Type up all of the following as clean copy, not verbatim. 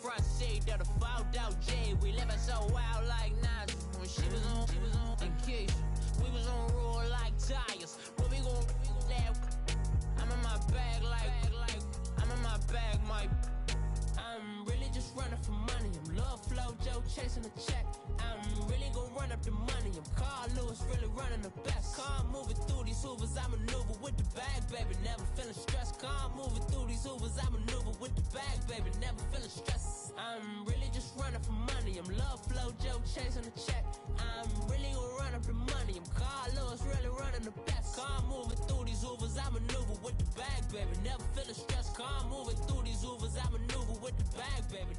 front seat of the fogged out J. We living so wild like Nas. When she was on and Keisha. We was on roll like tires. What we gon' laugh? I'm in my bag like I'm in my bag, Mike. I'm really just running for money. I'm love flow, Joe chasing a check. I'm really gon' run up the money. I'm Carl Lewis, really running the best. Car moving through these hoovers, I maneuver with the bag, baby. Never feeling stressed. Car moving through these hoovers, I maneuver with the bag, baby. Never feeling stressed. I'm really just running for money. I'm love flow, Joe chasing a check. I'm really gon' run up the money. I'm Carl Lewis, really running the best. Car moving through these hoovers, I maneuver with the bag, baby. Never feeling stressed. Car moving through these hoovers, I maneuver with the bag, baby.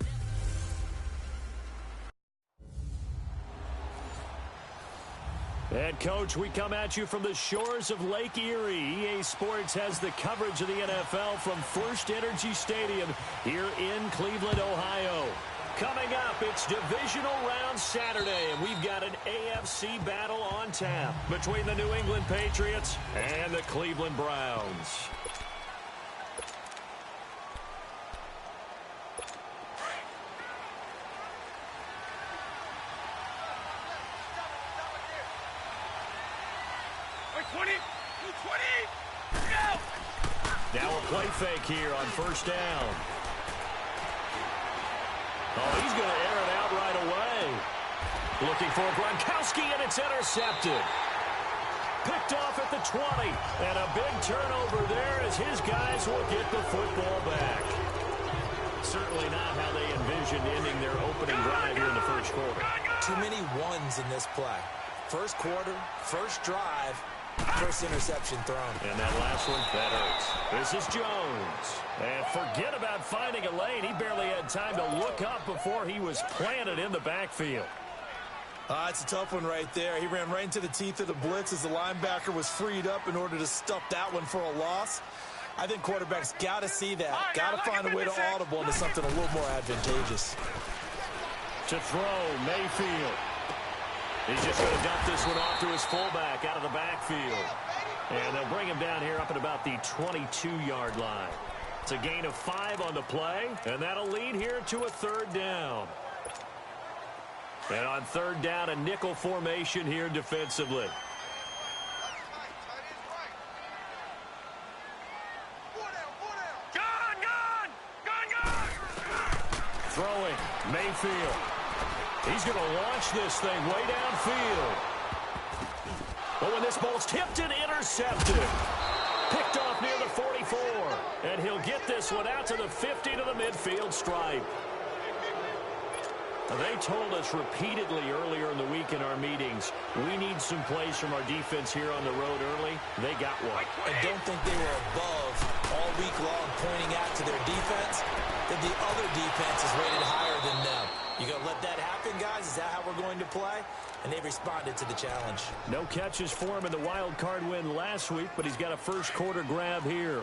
And, Coach, we come at you from the shores of Lake Erie. EA Sports has the coverage of the NFL from First Energy Stadium here in Cleveland, Ohio. Coming up, it's Divisional Round Saturday, and we've got an AFC battle on tap between the New England Patriots and the Cleveland Browns. Now a play fake here on first down. Oh, he's going to air it out right away. Looking for Gronkowski, and it's intercepted. Picked off at the 20. And a big turnover there as his guys will get the football back. Certainly not how they envisioned ending their opening drive here in the first quarter. Too many ones in this play. First quarter, first drive, first interception thrown. And that last one, that hurts. This is Jones. And forget about finding a lane. He barely had time to look up before he was planted in the backfield. It's a tough one right there. He ran right into the teeth of the blitz as the linebacker was freed up in order to stuff that one for a loss. I think quarterbacks got to see that. Got to find a way to audible into something a little more advantageous. To throw, Mayfield. He's just going to dump this one off to his fullback out of the backfield. And they'll bring him down here up at about the 22-yard line. It's a gain of 5 on the play, and that'll lead here to a third down. And on third down, a nickel formation here defensively. Throwing, Mayfield. He's going to launch this thing way downfield. But when this ball's tipped and intercepted. Picked off near the 44. And he'll get this one out to the 50 to the midfield stripe. Now, they told us repeatedly earlier in the week in our meetings, we need some plays from our defense here on the road early. They got one. I don't think they were above all week long pointing out to their defense that the other defense is rated higher than them. You going to let that happen, guys? Is that how we're going to play? And they responded to the challenge. No catches for him in the wild card win last week, but he's got a first quarter grab here.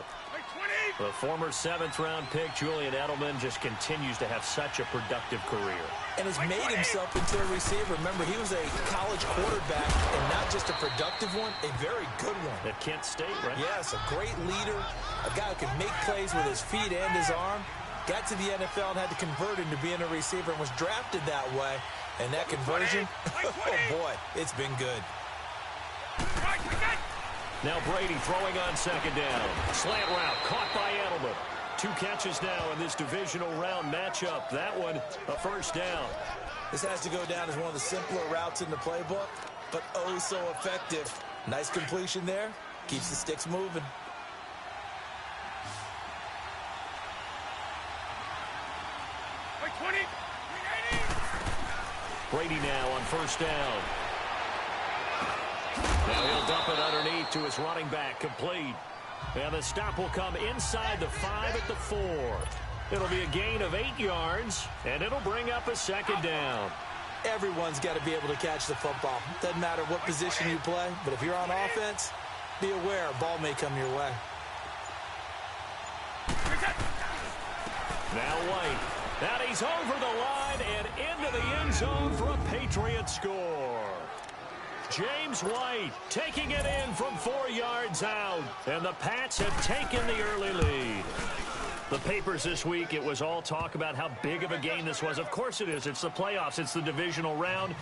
The former 7th-round pick, Julian Edelman, just continues to have such a productive career. And has made himself into a receiver. Remember, he was a college quarterback, and not just a productive one, a very good one. At Kent State, right? Yes, a great leader, a guy who can make plays with his feet and his arm. Got to the NFL and had to convert into being a receiver and was drafted that way. And that conversion, oh boy, it's been good. Now Brady throwing on second down. Slant route caught by Edelman. 2 catches now in this divisional round matchup. That one, a first down. This has to go down as one of the simpler routes in the playbook, but oh so effective. Nice completion there. Keeps the sticks moving. Brady now on first down. Now he'll dump it underneath to his running back, complete. And the stop will come inside the 5 at the 4. It'll be a gain of 8 yards, and it'll bring up a second down. Everyone's got to be able to catch the football. Doesn't matter what position you play, but if you're on offense, be aware a ball may come your way. Now White. Now he's over the line and into the end zone for a Patriot score. James White taking it in from 4 yards out. And the Pats have taken the early lead. The papers this week, it was all talk about how big of a game this was. Of course it is. It's the playoffs. It's the divisional round.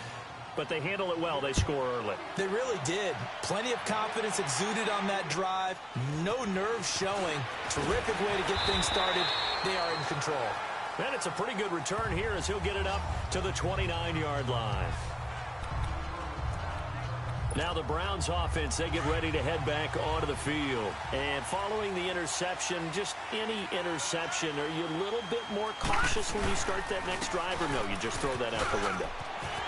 But they handle it well. They score early. They really did. Plenty of confidence exuded on that drive. No nerves showing. Terrific way to get things started. They are in control. And it's a pretty good return here as he'll get it up to the 29-yard line. Now the Browns offense, they get ready to head back onto the field. And following the interception, just any interception, are you a little bit more cautious when you start that next drive, or no, you just throw that out the window?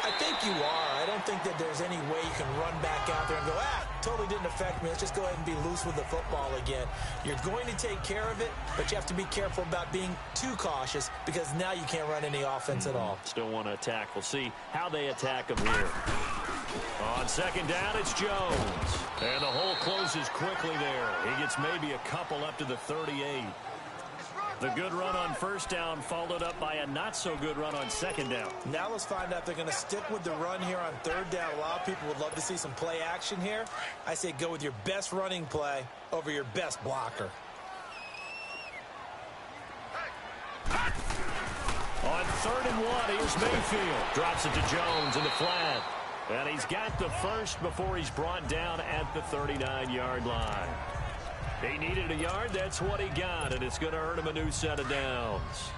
I think you are. I don't think that there's any way you can run back out there and go, totally didn't affect me. Let's just go ahead and be loose with the football again. You're going to take care of it, but you have to be careful about being too cautious because now you can't run any offense at all. Still want to attack. We'll see how they attack them here. On second down, it's Jones. And the hole closes quickly there. He gets maybe a couple up to the 38. The good run on first down followed up by a not-so-good run on second down. Now let's find out if they're going to stick with the run here on third down. A lot of people would love to see some play action here. I say go with your best running play over your best blocker. On 3rd and 1, here's Mayfield. Drops it to Jones in the flat. And he's got the first before he's brought down at the 39-yard line. He needed a yard. That's what he got, and it's going to earn him a new set of downs.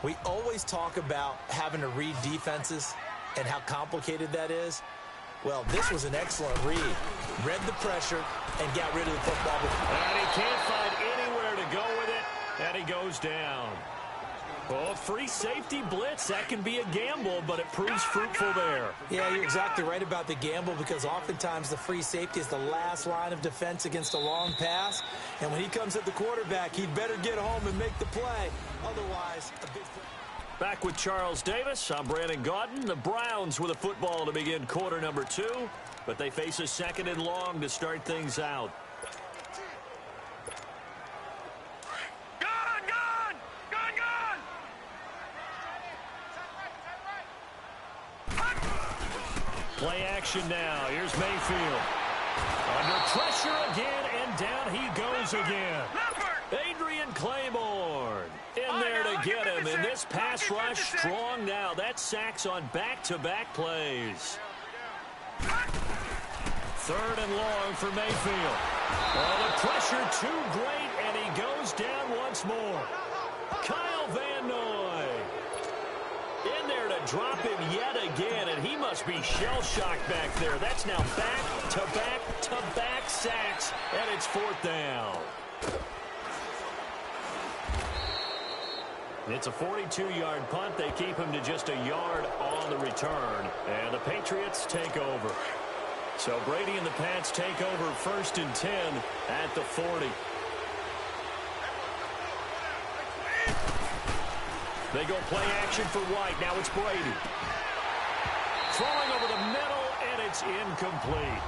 We always talk about having to read defenses and how complicated that is. Well, this was an excellent read. Read the pressure and got rid of the football. And he can't find anywhere to go with it, and he goes down. Oh, free safety blitz. That can be a gamble, but it proves fruitful there. Yeah, you're exactly right about the gamble because oftentimes the free safety is the last line of defense against a long pass. And when he comes at the quarterback, he'd better get home and make the play. Otherwise, a big play. Back with Charles Davis. I'm Brandon Gaudin. The Browns with a football to begin quarter number 2, but they face a 2nd and long to start things out. Play action now. Here's Mayfield. Under pressure again, and down he goes again. Adrian Claiborne in there to get him. And this pass rush strong now. That's sacks on back-to-back plays. 3rd and long for Mayfield. Oh, the pressure too great, and he goes down once more. Kyle Van Noy in there to drop him yet again, and he must be shell-shocked back there. That's now back-to-back sacks, and it's 4th down. It's a 42-yard punt. They keep him to just a yard on the return, and the Patriots take over. So Brady and the Pats take over 1st and 10 at the 40. They go play action for White. Now it's Brady. Throwing over the middle, and it's incomplete.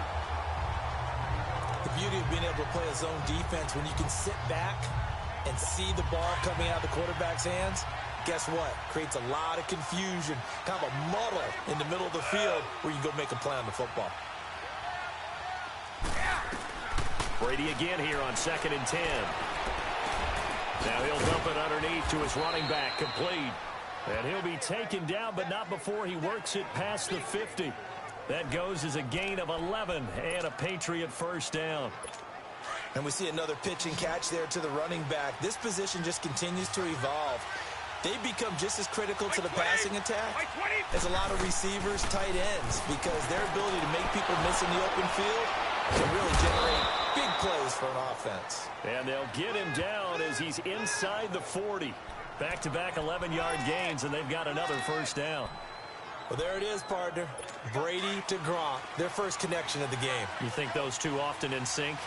The beauty of being able to play a zone defense when you can sit back and see the ball coming out of the quarterback's hands, guess what? Creates a lot of confusion, kind of a muddle in the middle of the field where you go make a play on the football. Brady again here on 2nd and 10. Now he'll dump it underneath to his running back, complete. And he'll be taken down, but not before he works it past the 50. That goes as a gain of 11 and a Patriot 1st down. And we see another pitch and catch there to the running back. This position just continues to evolve. They become just as critical to the passing attack as a lot of receivers, tight ends, because their ability to make people miss in the open field can really generate big plays for an offense. And they'll get him down as he's inside the 40. Back-to-back 11-yard gains, and they've got another 1st down. Well, there it is, partner. Brady to Gronk, their first connection of the game. You think those two often in sync?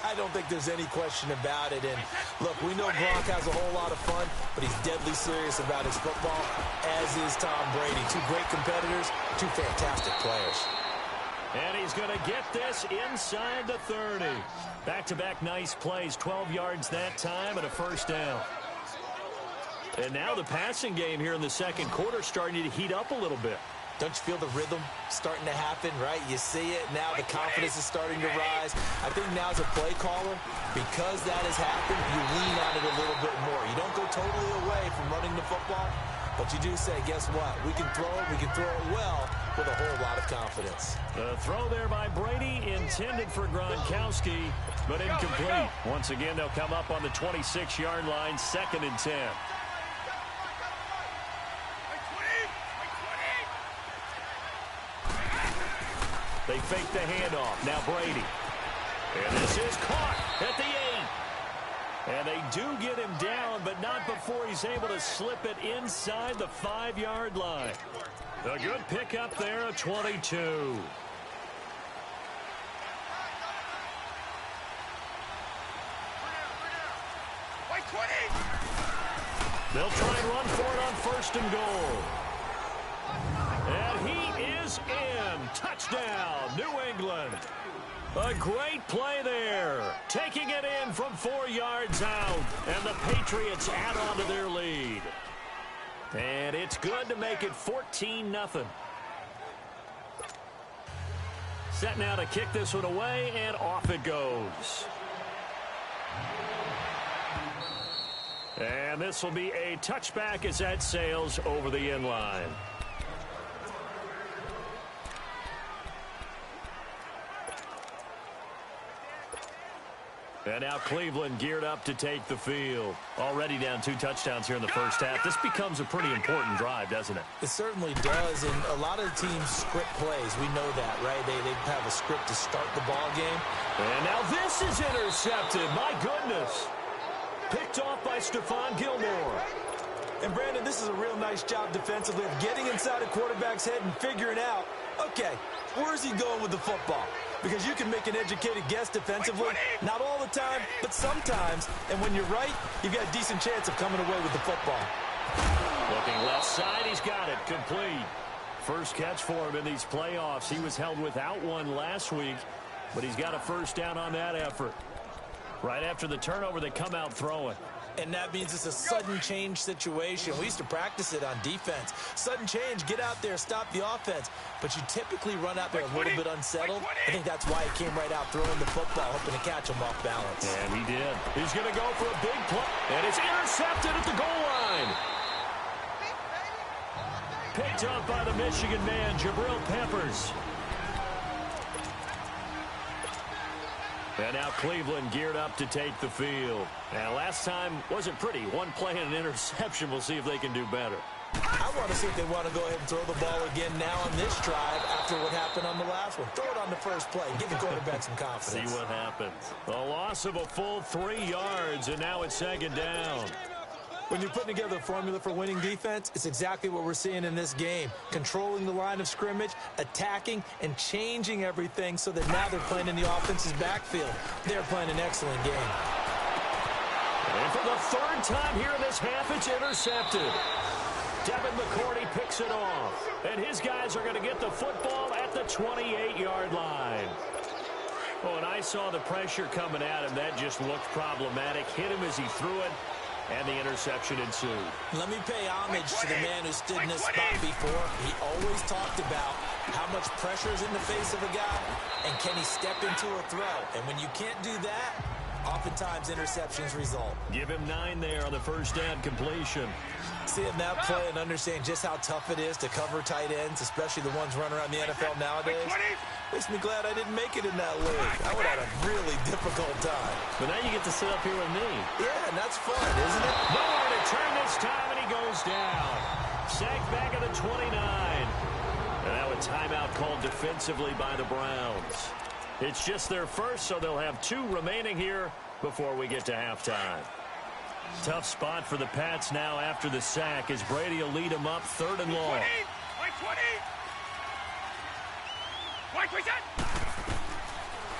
I don't think there's any question about it. And, look, we know Gronk has a whole lot of fun, but he's deadly serious about his football, as is Tom Brady. Two great competitors, two fantastic players. And he's going to get this inside the 30. Back-to-back nice plays, 12 yards that time and a 1st down. And now the passing game here in the 2nd quarter starting to heat up a little bit. Don't you feel the rhythm starting to happen, right? You see it. Now the confidence is starting to rise. I think now as a play caller, because that has happened, you lean on it a little bit more. You don't go totally away from running the football, but you do say, guess what? We can throw it. We can throw it well with a whole lot of confidence. The throw there by Brady intended for Gronkowski, but incomplete. Once again, they'll come up on the 26-yard line, 2nd and 10. They fake the handoff. Now Brady. And this is caught at the 8. And they do get him down, but not before he's able to slip it inside the 5-yard line. A good pickup there of 22. They'll try and run for it on 1st and goal. And he is in. Touchdown, New England. A great play there. Taking it in from 4 yards out. And the Patriots add on to their lead. And it's good to make it 14-0. Set now to kick this one away, and off it goes. And this will be a touchback as that sails over the end line. And now Cleveland geared up to take the field. Already down 2 touchdowns here in the first half. This becomes a pretty important drive, doesn't it? It certainly does, and a lot of the teams script plays. We know that, right? They have a script to start the ball game. And now this is intercepted. My goodness. Picked off by Stephon Gilmore. And, Brandon, this is a real nice job defensively of getting inside a quarterback's head and figuring out, okay, where's he going with the football? Because you can make an educated guess defensively, not all the time, but sometimes. And when you're right, you've got a decent chance of coming away with the football. Looking left side, he's got it, complete. First catch for him in these playoffs. He was held without one last week, but he's got a first down on that effort. Right after the turnover, they come out throwing. And that means it's a sudden change situation. We used to practice it on defense. Sudden change, get out there, stop the offense. But you typically run out there a little bit unsettled. I think that's why he came right out throwing the football, hoping to catch him off balance. And he did. He's going to go for a big play. And it's intercepted at the goal line. Picked up by the Michigan man, Jabril Peppers. And now Cleveland geared up to take the field. Now, last time wasn't pretty. One play and an interception. We'll see if they can do better. I want to see if they want to go ahead and throw the ball again now on this drive after what happened on the last one. Throw it on the first play. Give the quarterback some confidence. See what happens. A loss of a full 3 yards, and now it's 2nd down. When you're putting together a formula for winning defense, it's exactly what we're seeing in this game. Controlling the line of scrimmage, attacking, and changing everything so that now they're playing in the offense's backfield. They're playing an excellent game. And for the 3rd time here in this half, it's intercepted. Devin McCourty picks it off. And his guys are going to get the football at the 28-yard line. Oh, and I saw the pressure coming at him. That just looked problematic. Hit him as he threw it. And the interception ensued. Let me pay homage to the man who stood in this spot before. He always talked about how much pressure is in the face of a guy, and can he step into a throw. And when you can't do that, oftentimes interceptions result. Give him 9 there on the first down completion. Seeing that play and understanding just how tough it is to cover tight ends, especially the ones running around the NFL nowadays, makes me glad I didn't make it in that league. I would have had a really difficult time. But now you get to sit up here with me. Yeah, and that's fun, isn't it? Nowhere to turn this time, and he goes down. Sacked back at the 29. And now a timeout called defensively by the Browns. It's just their first, so they'll have 2 remaining here before we get to halftime. Tough spot for the Pats now after the sack as Brady will lead them up 3rd and long.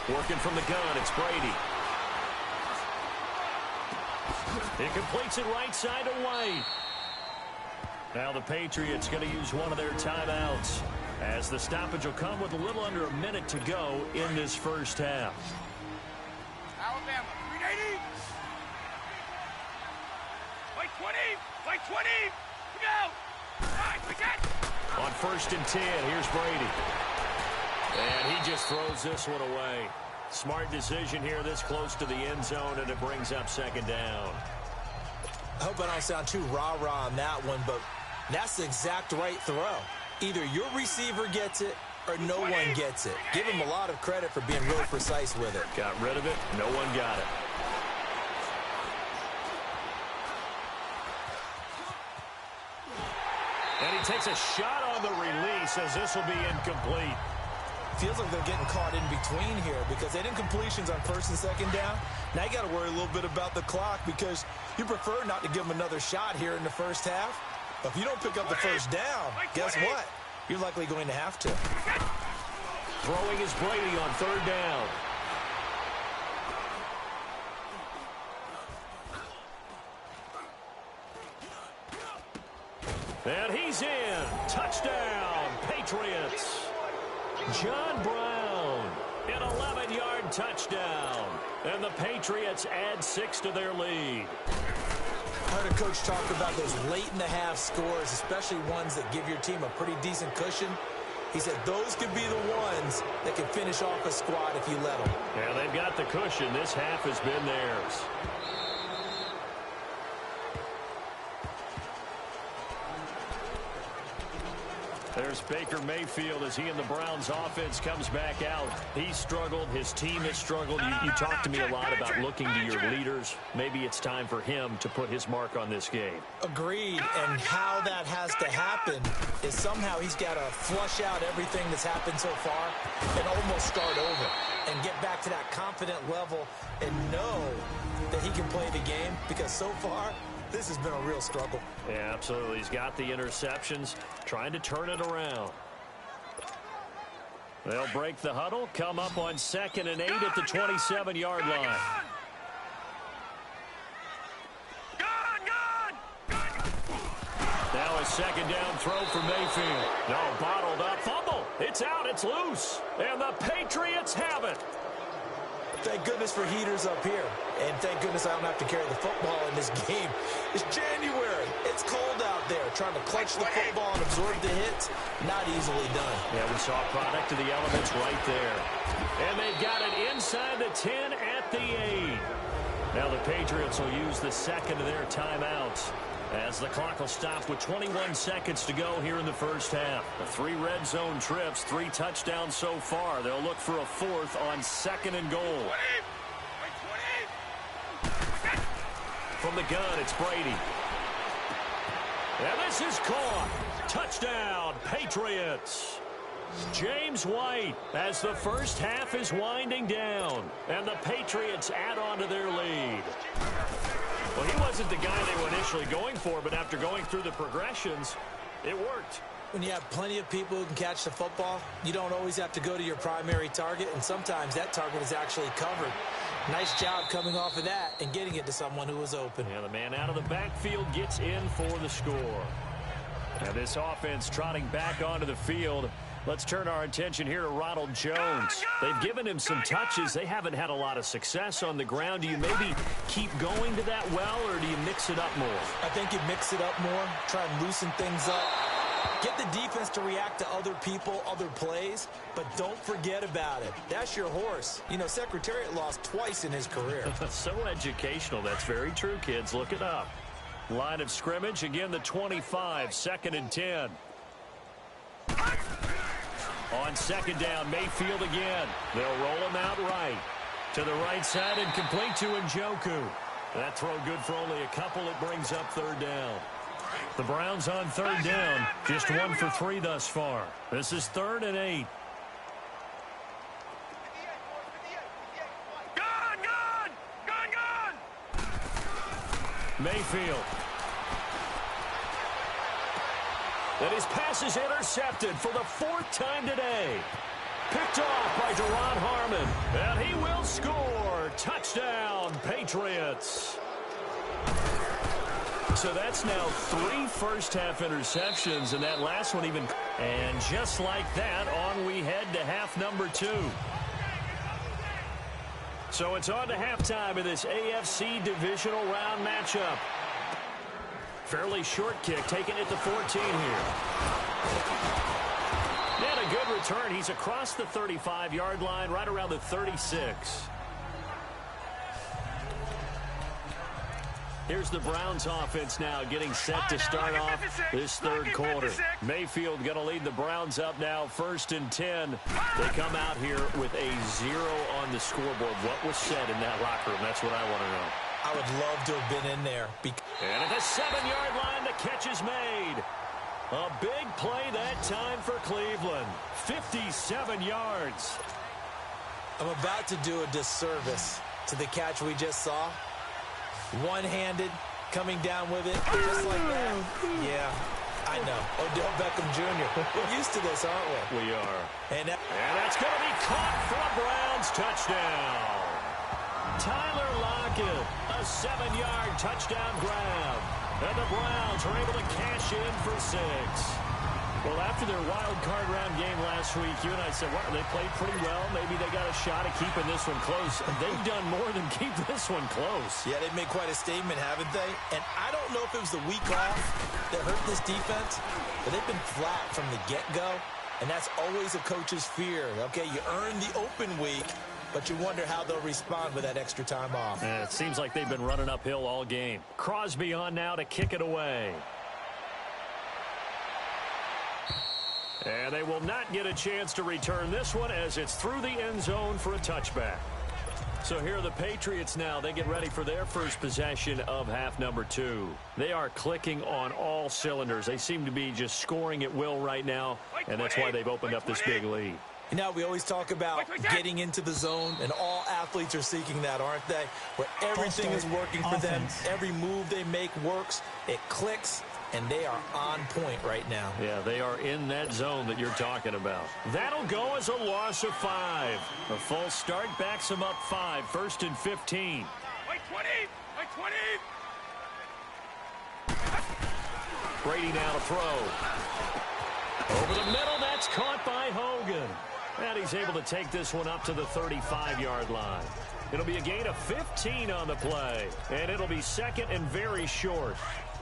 Working from the gun, it's Brady. He completes it right side to White. Now the Patriots going to use one of their timeouts as the stoppage will come with a little under a minute to go in this first half. Alabama, 380. White 20, White 20, go! 5, we got. On 1st and 10, here's Brady. And he just throws this one away. Smart decision here this close to the end zone, and it brings up 2nd down. I hope I don't sound too rah-rah on that one, but that's the exact right throw. Either your receiver gets it or no one gets it. Give him a lot of credit for being really precise with it. Got rid of it. No one got it. And he takes a shot on the release as this will be incomplete. Feels like they're getting caught in between here because they did incompletions on 1st and 2nd down. Now you got to worry a little bit about the clock because you prefer not to give them another shot here in the first half. But if you don't pick up the 1st down, guess what? You're likely going to have to. Throwing is Brady on 3rd down. And he's in. Touchdown, Patriots. John Brown, an 11-yard touchdown. And the Patriots add 6 to their lead. I heard a coach talk about those late-in-the-half scores, especially ones that give your team a pretty decent cushion. He said those could be the ones that can finish off a squad if you let them. Yeah, they've got the cushion. This half has been theirs. There's Baker Mayfield as he and the Browns offense comes back out. He's struggled. His team has struggled. You talked to me a lot about looking to your leaders. Maybe it's time for him to put his mark on this game. Agreed. And how that has to happen is somehow he's got to flush out everything that's happened so far and almost start over and get back to that confident level and know that he can play the game because so far this has been a real struggle. Yeah, absolutely. He's got the interceptions, trying to turn it around. They'll break the huddle, come up on 2nd and 8 at the 27-yard line. Now a 2nd down throw for Mayfield. No, bottled up, fumble. It's out, it's loose. And the Patriots have it. Thank goodness for heaters up here. And thank goodness I don't have to carry the football in this game. It's January. It's cold out there. Trying to clutch the football and absorb the hits, not easily done. Yeah, we saw a product of the elements right there. And they've got it inside the 10 at the 8. Now the Patriots will use the 2nd of their timeouts as the clock will stop with 21 seconds to go here in the first half. The 3 red zone trips, 3 touchdowns so far. They'll look for a 4th on 2nd and goal. From the gun, it's Brady. And this is caught. Touchdown, Patriots. James White as the first half is winding down. And the Patriots add on to their lead. Well, he wasn't the guy they were initially going for, but after going through the progressions, it worked. When you have plenty of people who can catch the football, you don't always have to go to your primary target, and sometimes that target is actually covered. Nice job coming off of that and getting it to someone who was open. Yeah, the man out of the backfield gets in for the score. And this offense trotting back onto the field. Let's turn our attention here to Ronald Jones. They've given him some touches. They haven't had a lot of success on the ground. Do you maybe keep going to that well, or do you mix it up more? I think you mix it up more, try and loosen things up. Get the defense to react to other people, other plays, but don't forget about it. That's your horse. You know, Secretariat lost twice in his career. So educational. That's very true, kids. Look it up. Line of scrimmage, again, the 25, 2nd and 10. On 2nd down, Mayfield again. They'll roll him out right. To the right side and complete to Njoku. That throw good for only a couple. It brings up 3rd down. The Browns on 3rd down. Just 1 for 3 thus far. This is 3rd and 8. Mayfield. And his pass is intercepted for the 4th time today. Picked off by Duron Harmon. And he will score. Touchdown, Patriots. So that's now 3 first-half interceptions, and that last one even. And just like that, on we head to half number 2. So it's on to halftime of this AFC divisional round matchup. Fairly short kick, taking it to 14 here. And a good return. He's across the 35-yard line, right around the 36. Here's the Browns offense now getting set to start off this third quarter. Mayfield going to lead the Browns up now, 1st and 10. They come out here with a 0 on the scoreboard. What was said in that locker room? That's what I want to know. I would love to have been in there. And at the 7-yard line, the catch is made. A big play that time for Cleveland. 57 yards. I'm about to do a disservice to the catch we just saw. One-handed, coming down with it, just like that. Yeah, I know. Odell Beckham Jr. We're used to this, aren't we? We are. And that's going to be caught for a Browns touchdown. Tyler Lockett, a 7-yard touchdown grab. And the Browns are able to cash in for 6. Well, after their wild card round game last week, you and I said, well, they played pretty well. Maybe they got a shot at keeping this one close. They've done more than keep this one close. Yeah, they've made quite a statement, haven't they? And I don't know if it was the week off that hurt this defense, but they've been flat from the get-go, and that's always a coach's fear. Okay, you earn the open week, but you wonder how they'll respond with that extra time off. And it seems like they've been running uphill all game. Crosby on now to kick it away. And they will not get a chance to return this one as it's through the end zone for a touchback. So here are the Patriots now. They get ready for their first possession of half number 2. They are clicking on all cylinders. They seem to be just scoring at will right now, and that's why they've opened up this big lead. You know, we always talk about getting into the zone, and all athletes are seeking that, aren't they? Where everything is working for them. Every move they make works. It clicks. And they are on point right now. Yeah, they are in that zone that you're talking about. That'll go as a loss of 5. A false start backs them up 5. 1st and 15. Wait 20! Wait 20! Brady now to throw. Over the middle, that's caught by Hogan. And he's able to take this one up to the 35-yard line. It'll be a gain of 15 on the play. And it'll be 2nd and very short.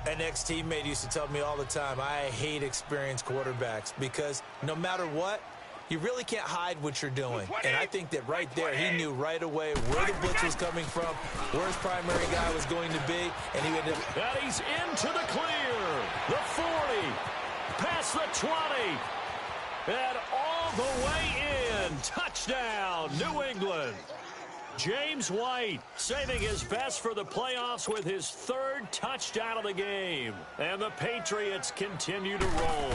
An ex-teammate used to tell me all the time, I hate experienced quarterbacks because no matter what, you really can't hide what you're doing. And I think that right there, he knew right away where the blitz was coming from, where his primary guy was going to be, and he ended up... And he's into the clear. The 40, past the 20, and all the way in. Touchdown, New England. James White saving his best for the playoffs with his 3rd touchdown of the game. And the Patriots continue to roll.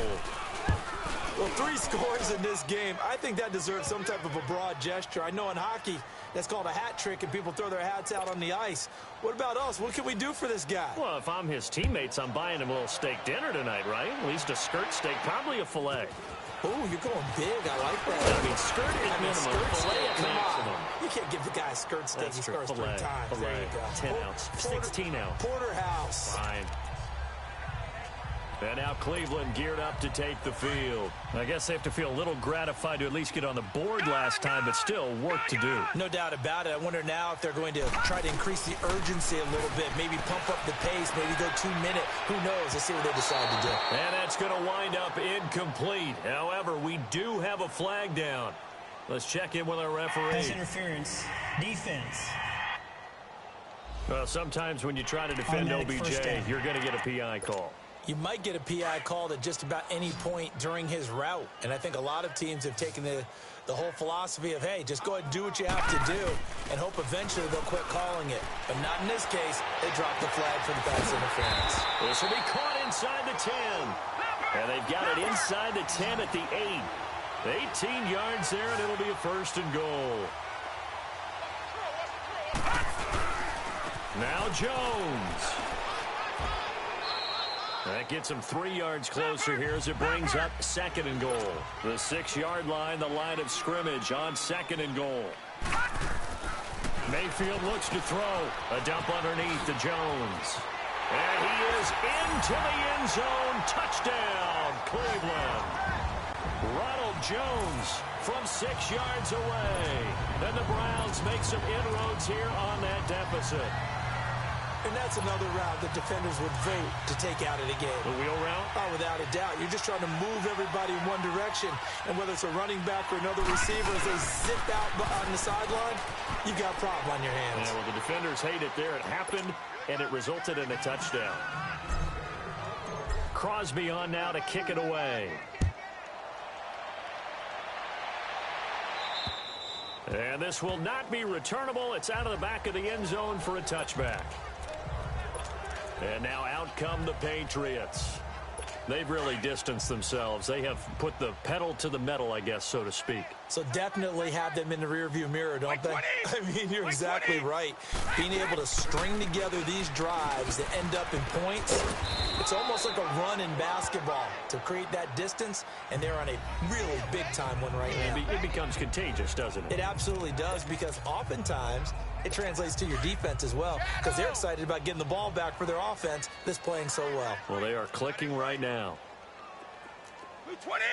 Well, 3 scores in this game. I think that deserves some type of a broad gesture. I know in hockey, that's called a hat trick, and people throw their hats out on the ice. What about us? What can we do for this guy? Well, if I'm his teammates, I'm buying him a little steak dinner tonight, right? At least a skirt steak, probably a filet. Oh, you're going big. I like that. I mean, skirt at minimum, filet at maximum. You can't give the guy a skirt steak. He scores 3 times. Filet. There you go. 10 ounce, 16 ounce. Porterhouse. Fine. And now Cleveland geared up to take the field. I guess they have to feel a little gratified to at least get on the board last time, but still work to do. No doubt about it. I wonder now if they're going to try to increase the urgency a little bit, maybe pump up the pace, maybe go 2-minute. Who knows? Let's see what they decide to do. And that's going to wind up incomplete. However, we do have a flag down. Let's check in with our referee. Pass interference. Defense. Well, sometimes when you try to defend OBJ, you're going to get a PI call. You might get a PI called at just about any point during his route. And I think a lot of teams have taken the whole philosophy of, hey, just go ahead and do what you have to do and hope eventually they'll quit calling it. But not in this case. They dropped the flag for the pass interference. This will be caught inside the 10. And they've got it inside the 10 at the 8. 18 yards there, and it'll be a 1st and goal. Now Jones. That gets him 3 yards closer here as it brings up 2nd and goal. The 6-yard line, the line of scrimmage on 2nd and goal. Mayfield looks to throw. A dump underneath to Jones. And he is into the end zone. Touchdown, Cleveland. Ronald Jones from 6 yards away. And the Browns make some inroads here on that deficit. And that's another route that defenders would vote to take out of the game. The wheel route? Oh, without a doubt. You're just trying to move everybody in one direction. And whether it's a running back or another receiver, as they zip out on the sideline, you've got a problem on your hands. Yeah, well, the defenders hate it there. It happened, and it resulted in a touchdown. Crosby on now to kick it away. And this will not be returnable. It's out of the back of the end zone for a touchback. And now out come the Patriots. They've really distanced themselves. They have put the pedal to the metal, I guess, so to speak. So definitely have them in the rearview mirror, don't they? I mean, you're exactly right. Being able to string together these drives that end up in points, it's almost like a run in basketball to create that distance, and they're on a really big-time one right now. It becomes contagious, doesn't it? It absolutely does, because oftentimes it translates to your defense as well, because they're excited about getting the ball back for their offense that's playing so well. Well, they are clicking right now. 20!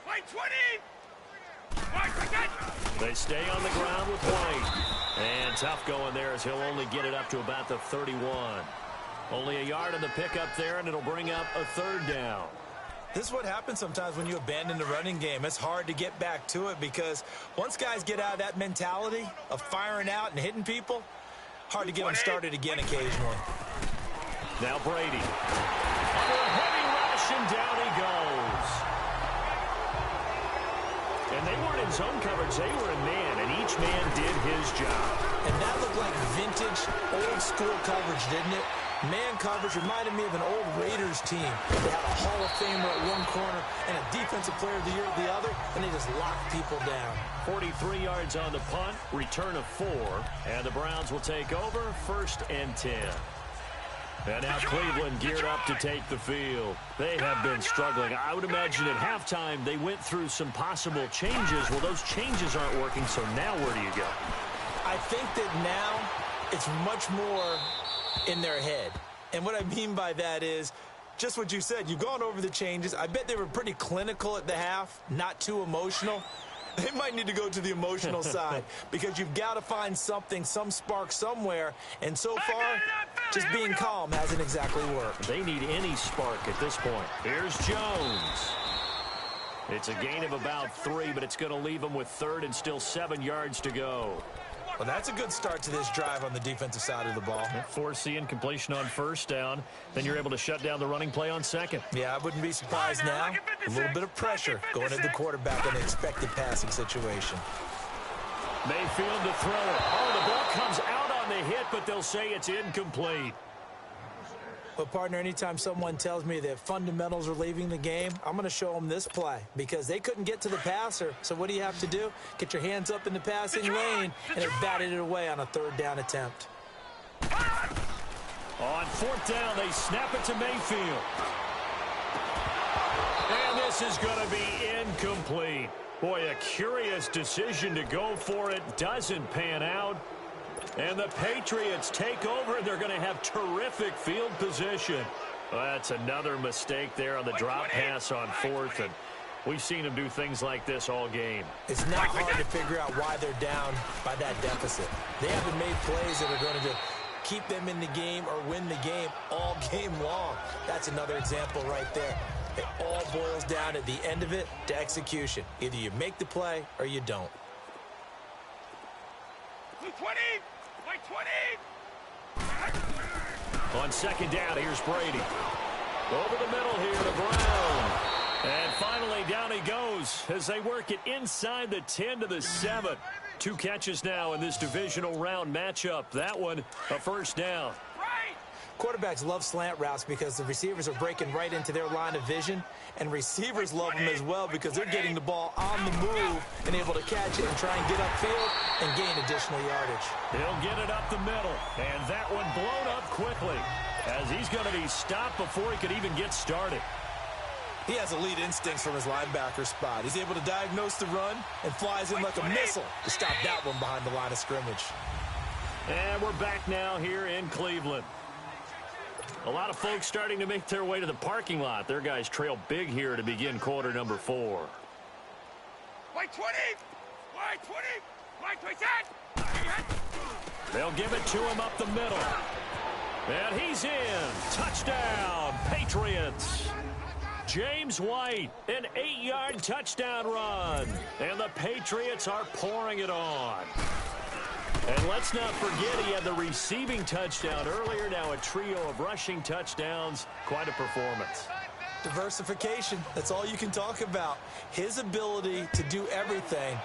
White 20! They stay on the ground with White. And tough going there as he'll only get it up to about the 31. Only a yard on the pickup there, and it'll bring up a third down. This is what happens sometimes when you abandon the running game. It's hard to get back to it because once guys get out of that mentality of firing out and hitting people, hard to get them started again occasionally. Now Brady. Under a heavy rush, and down he goes. And they weren't in zone coverage. They were in man, and each man did his job. And that looked like vintage, old-school coverage, didn't it? Man coverage reminded me of an old Raiders team. They had a Hall of Famer at one corner and a Defensive Player of the Year at the other, and they just locked people down. 43 yards on the punt, return of 4, and the Browns will take over, 1st and 10. And now Cleveland geared up to take the field. They have been struggling. I would imagine at halftime they went through some possible changes. Well, those changes aren't working, so now where do you go? I think that now it's much more in their head. And what I mean by that is just what you said. You've gone over the changes. I bet they were pretty clinical at the half, not too emotional. They might need to go to the emotional side because you've got to find something, some spark somewhere. And so far, just being calm hasn't exactly worked. They need any spark at this point. Here's Jones. It's a gain of about 3, but it's going to leave them with 3rd and still 7 yards to go. Well, that's a good start to this drive on the defensive side of the ball. Forcing incompletion on 1st down. Then you're able to shut down the running play on 2nd. Yeah, I wouldn't be surprised now. A little bit of pressure going at the quarterback in an expected passing situation. Mayfield to throw it. Oh, the ball comes out on the hit, but they'll say it's incomplete. Well, partner, anytime someone tells me that fundamentals are leaving the game, I'm going to show them this play because they couldn't get to the passer. So what do you have to do? Get your hands up in the passing lane, and they batted it away on a 3rd down attempt. On 4th down, they snap it to Mayfield. And this is going to be incomplete. Boy, a curious decision to go for it. Doesn't pan out. And the Patriots take over, and they're going to have terrific field position. Well, that's another mistake there on the drop pass on 4th, and we've seen them do things like this all game. It's not hard to figure out why they're down by that deficit. They haven't made plays that are going to keep them in the game or win the game all game long. That's another example right there. It all boils down at the end of it to execution. Either you make the play or you don't. 20! White 20! On 2nd down, here's Brady. Over the middle here to Brown. And finally, down he goes as they work it inside the 10 to the 7. 2 catches now in this divisional round matchup. That one, a 1st down. Quarterbacks love slant routes because the receivers are breaking right into their line of vision, and receivers love them as well because they're getting the ball on the move and able to catch it and try and get upfield and gain additional yardage. He'll get it up the middle, and that one blown up quickly as he's going to be stopped before he could even get started. He has elite instincts from his linebacker spot. He's able to diagnose the run and flies in like a missile to stop that one behind the line of scrimmage. And we're back now here in Cleveland. A lot of folks starting to make their way to the parking lot. Their guys trail big here to begin quarter number 4. White 20! White 20! White 20! They'll give it to him up the middle. And he's in. Touchdown, Patriots. James White, an 8-yard touchdown run. And the Patriots are pouring it on. And let's not forget he had the receiving touchdown earlier. Now a trio of rushing touchdowns. Quite a performance. Diversification, that's all you can talk about. His ability to do everything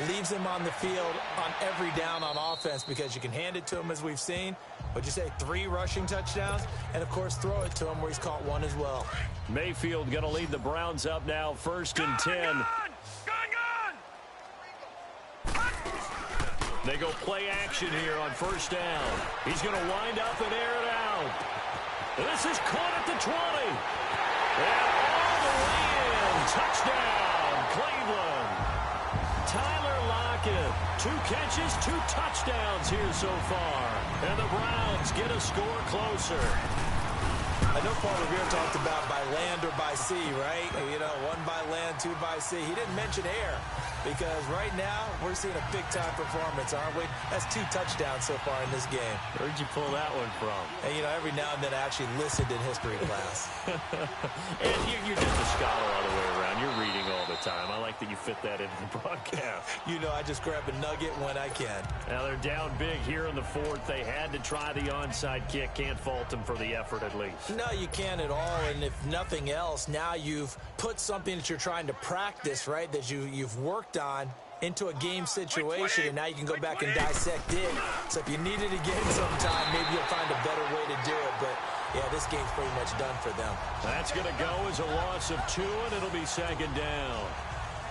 leaves him on the field on every down on offense because you can hand it to him, as we've seen. What'd you say, 3 rushing touchdowns? And, of course, throw it to him where he's caught 1 as well. Mayfield going to lead the Browns up now, 1st and 10. They go play action here on 1st down. He's going to wind up and air it out. This is caught at the 20. And all the way in. Touchdown, Cleveland. Tyler Lockett, 2 catches, 2 touchdowns here so far. And the Browns get a score closer. I know Paul Revere talked about by land or by sea, right? You know, 1 by land, 2 by sea. He didn't mention air because right now we're seeing a big-time performance, aren't we? That's 2 touchdowns so far in this game. Where'd you pull that one from? And, you know, every now and then I actually listened in history class. And you're just a scholar all the way around. You're reading all the time. I like that you fit that into the broadcast. You know, I just grab a nugget when I can. Now they're down big here in the 4th. They had to try the onside kick. Can't fault them for the effort at least. No, you can't at all. And if nothing else, now you've put something that you're trying to practice, right, that you've worked on into a game situation, and now you can go back and dissect it. So if you need it again sometime, maybe you'll find a better way to do it. But, yeah, this game's pretty much done for them. That's going to go as a loss of 2, and it'll be 2nd down.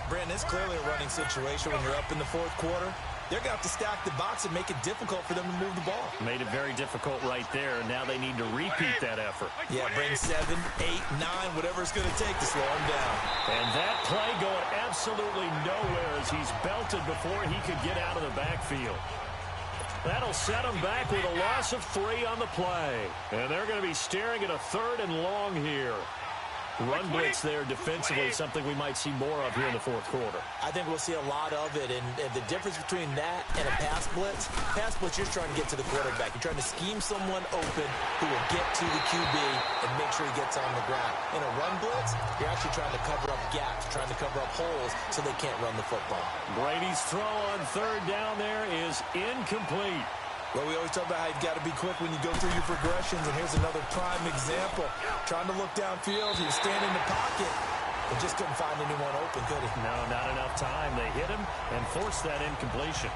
Brandon, it's clearly a running situation when you're up in the 4th quarter. They're going to have to stack the box and make it difficult for them to move the ball. Made it very difficult right there, and now they need to repeat that effort. Yeah, bring 7, 8, 9, whatever it's going to take to slow him down. And that play going absolutely nowhere as he's belted before he could get out of the backfield. That'll set him back with a loss of 3 on the play. And they're going to be staring at a 3rd and long here. Run blitz there defensively, something we might see more of here in the 4th quarter. I think we'll see a lot of it, and the difference between that and a pass blitz, you're trying to get to the quarterback. You're trying to scheme someone open who will get to the QB and make sure he gets on the ground. In a run blitz, you're actually trying to cover up gaps, trying to cover up holes so they can't run the football. Brady's throw on 3rd down there is incomplete. Well, we always talk about how you've got to be quick when you go through your progressions, and here's another prime example. Trying to look downfield, he was standing in the pocket, but just couldn't find anyone open, could he? No, not enough time. They hit him and forced that incompletion.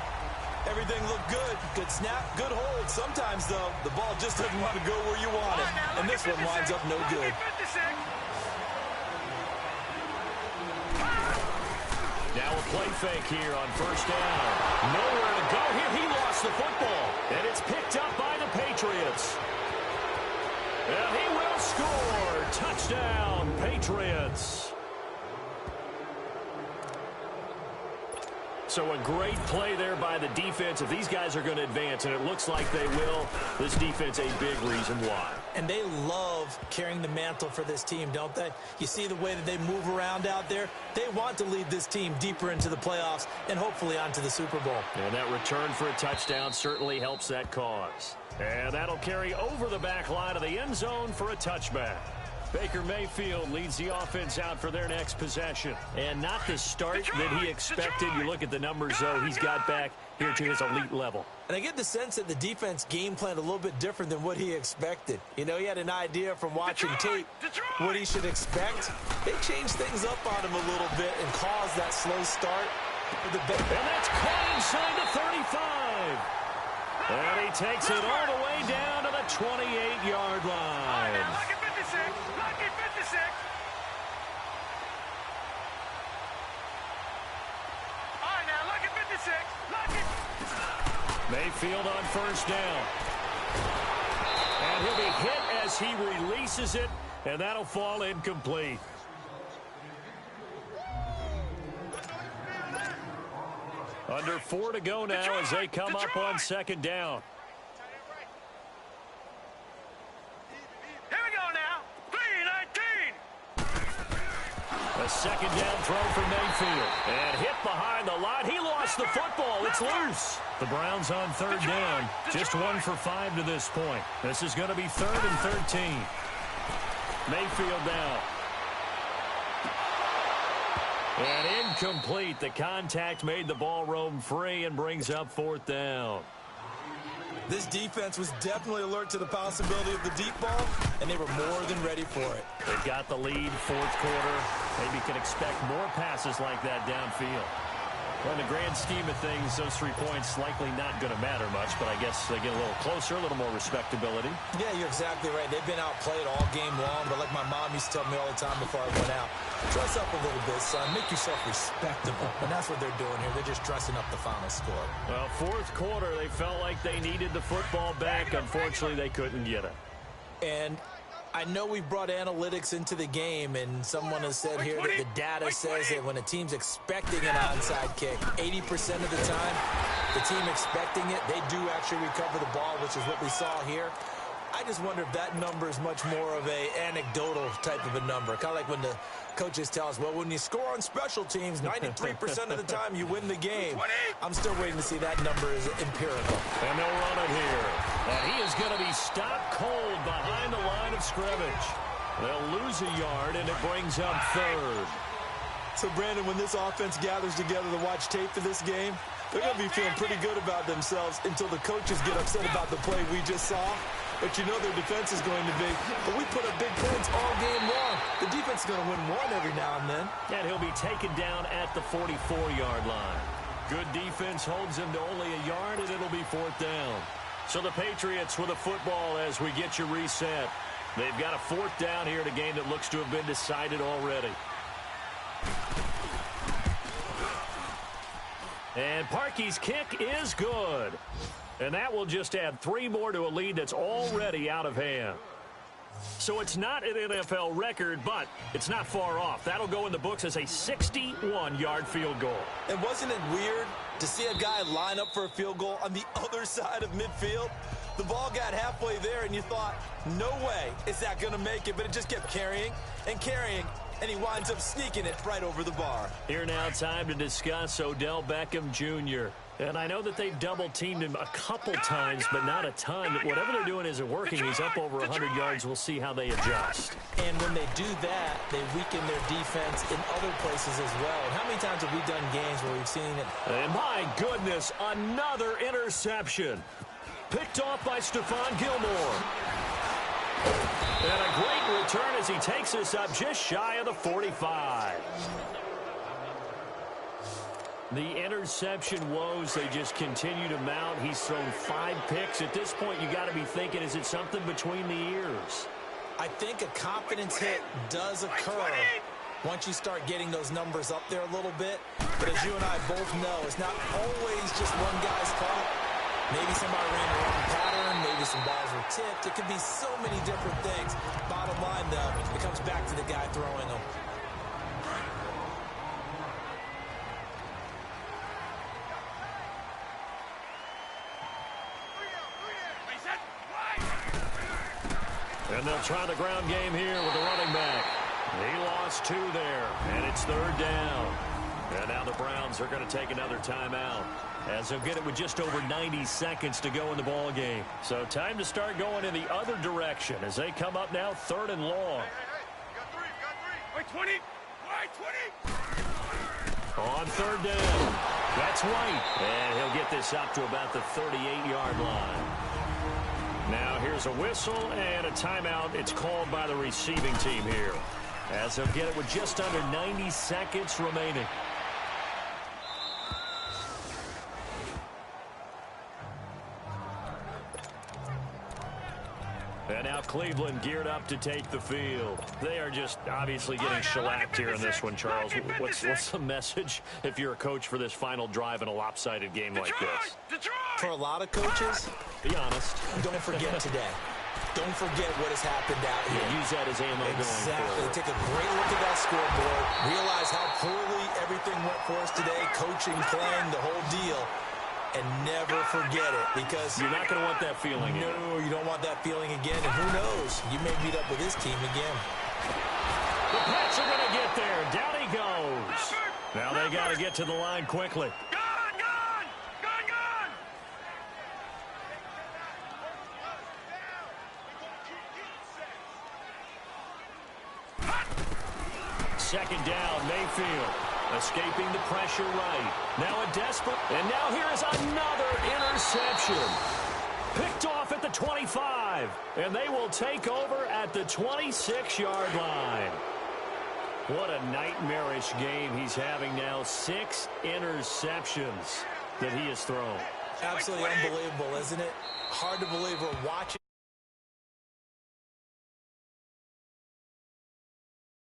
Everything looked good. Good snap, good hold. Sometimes, though, the ball just doesn't want to go where you want it, and this one winds up no good. Now a play fake here on 1st down. Nowhere to go here. He lost the football. And it's picked up by the Patriots. And he will score. Touchdown, Patriots. So a great play there by the defense. If these guys are going to advance, and it looks like they will, this defense a big reason why. And they love carrying the mantle for this team, don't they? You see the way that they move around out there? They want to lead this team deeper into the playoffs and hopefully onto the Super Bowl. And that return for a touchdown certainly helps that cause. And that'll carry over the back line of the end zone for a touchback. Baker Mayfield leads the offense out for their next possession. And not the start that he expected. You look at the numbers, though, he's got back here to his elite level. And I get the sense that the defense game planned a little bit different than what he expected. You know, he had an idea from watching tape what he should expect. They changed things up on him a little bit and caused that slow start. And that's caught inside the 35. And he takes it all the way down to the 28-yard line. Mayfield on 1st down. And he'll be hit as he releases it, and that'll fall incomplete. Under 4 to go now as they come up on 2nd down. Here we go now. 3-19. A second down throw for Mayfield. And hit behind the line. He lost the football. It's loose. The Browns on third down. Just 1 for 5 to this point. This is going to be 3rd and 13. Mayfield down. And incomplete. The contact made the ball roam free and brings up 4th down. This defense was definitely alert to the possibility of the deep ball, and they were more than ready for it. They've got the lead, 4th quarter. Maybe can expect more passes like that downfield. Well, in the grand scheme of things, those 3 points likely not going to matter much, but I guess they get a little closer, a little more respectability. Yeah, you're exactly right. They've been outplayed all game long, but like my mom used to tell me all the time before I went out, dress up a little bit, son. Make yourself respectable. And that's what they're doing here. They're just dressing up the final score. Well, 4th quarter, they felt like they needed the football back. Unfortunately, they couldn't get it. And I know we brought analytics into the game, and someone has said here that the data says that when a team's expecting an onside kick, 80% of the time, the team expecting it, they do actually recover the ball, which is what we saw here. I just wonder if that number is much more of a anecdotal type of a number. Kind of like when the coaches tell us, well, when you score on special teams, 93% of the time you win the game. I'm still waiting to see that number is empirical. And they'll run it here. And he is going to be stopped cold behind the line of scrimmage. They'll lose a yard, and it brings up 3rd. So, Brandon, when this offense gathers together to watch tape for this game, they're going to be feeling pretty good about themselves until the coaches get upset about the play we just saw. But you know their defense is going to be, but we put up big points all game long. The defense is going to win one every now and then. And he'll be taken down at the 44-yard line. Good defense holds him to only a yard, and it'll be 4th down. So the Patriots with a football as we get you reset. They've got a 4th down here in a game that looks to have been decided already. And Parkey's kick is good. And that will just add 3 more to a lead that's already out of hand. So it's not an NFL record, but it's not far off. That'll go in the books as a 61-yard field goal. And wasn't it weird to see a guy line up for a field goal on the other side of midfield? The ball got halfway there, and you thought, no way is that going to make it, but it just kept carrying and carrying, and he winds up sneaking it right over the bar. Here now, time to discuss Odell Beckham Jr. And I know that they've double-teamed him a couple times, but not a ton. Whatever they're doing isn't working. He's up over 100 yards. We'll see how they adjust. And when they do that, they weaken their defense in other places as well. And how many times have we done games where we've seen it? And my goodness, another interception. Picked off by Stephon Gilmore. And a great return as he takes us up just shy of the 45. The interception woes, they just continue to mount. He's thrown 5 picks. At this point, you got to be thinking, is it something between the ears? I think a confidence hit does occur once you start getting those numbers up there a little bit. But as you and I both know, it's not always just one guy's fault. Maybe somebody ran the wrong pattern. Maybe some balls were tipped. It could be so many different things. Bottom line, though, it comes back to the guy throwing them. And they'll try the ground game here with the running back. He lost 2 there, and it's 3rd down. And now the Browns are going to take another timeout, as they'll get it with just over 90 seconds to go in the ball game. So time to start going in the other direction as they come up now 3rd and long. White 20! White 20! On 3rd down, that's White. And he'll get this up to about the 38-yard line. Now here's a whistle and a timeout. It's called by the receiving team here, as they'll get it with just under 90 seconds remaining. And now Cleveland geared up to take the field. They are just obviously getting shellacked here in this one, Charles. What's the message if you're a coach for this final drive in a lopsided game like this? For a lot of coaches, be honest. Don't forget today. Don't forget what has happened out here. Use that as ammo going forward. Take a great look at that scoreboard. Realize how poorly everything went for us today. Coaching, playing, the whole deal. And never forget it, because you're not going to want that feeling again. No, you don't want that feeling again. And who knows? You may meet up with this team again. The Pats are going to get there. Down he goes. Now they got to get to the line quickly. Second down, Mayfield. Escaping the pressure right. Now a desperate. And now here is another interception. Picked off at the 25. And they will take over at the 26-yard line. What a nightmarish game he's having now. 6 interceptions that he has thrown. Absolutely unbelievable, isn't it? Hard to believe we're watching.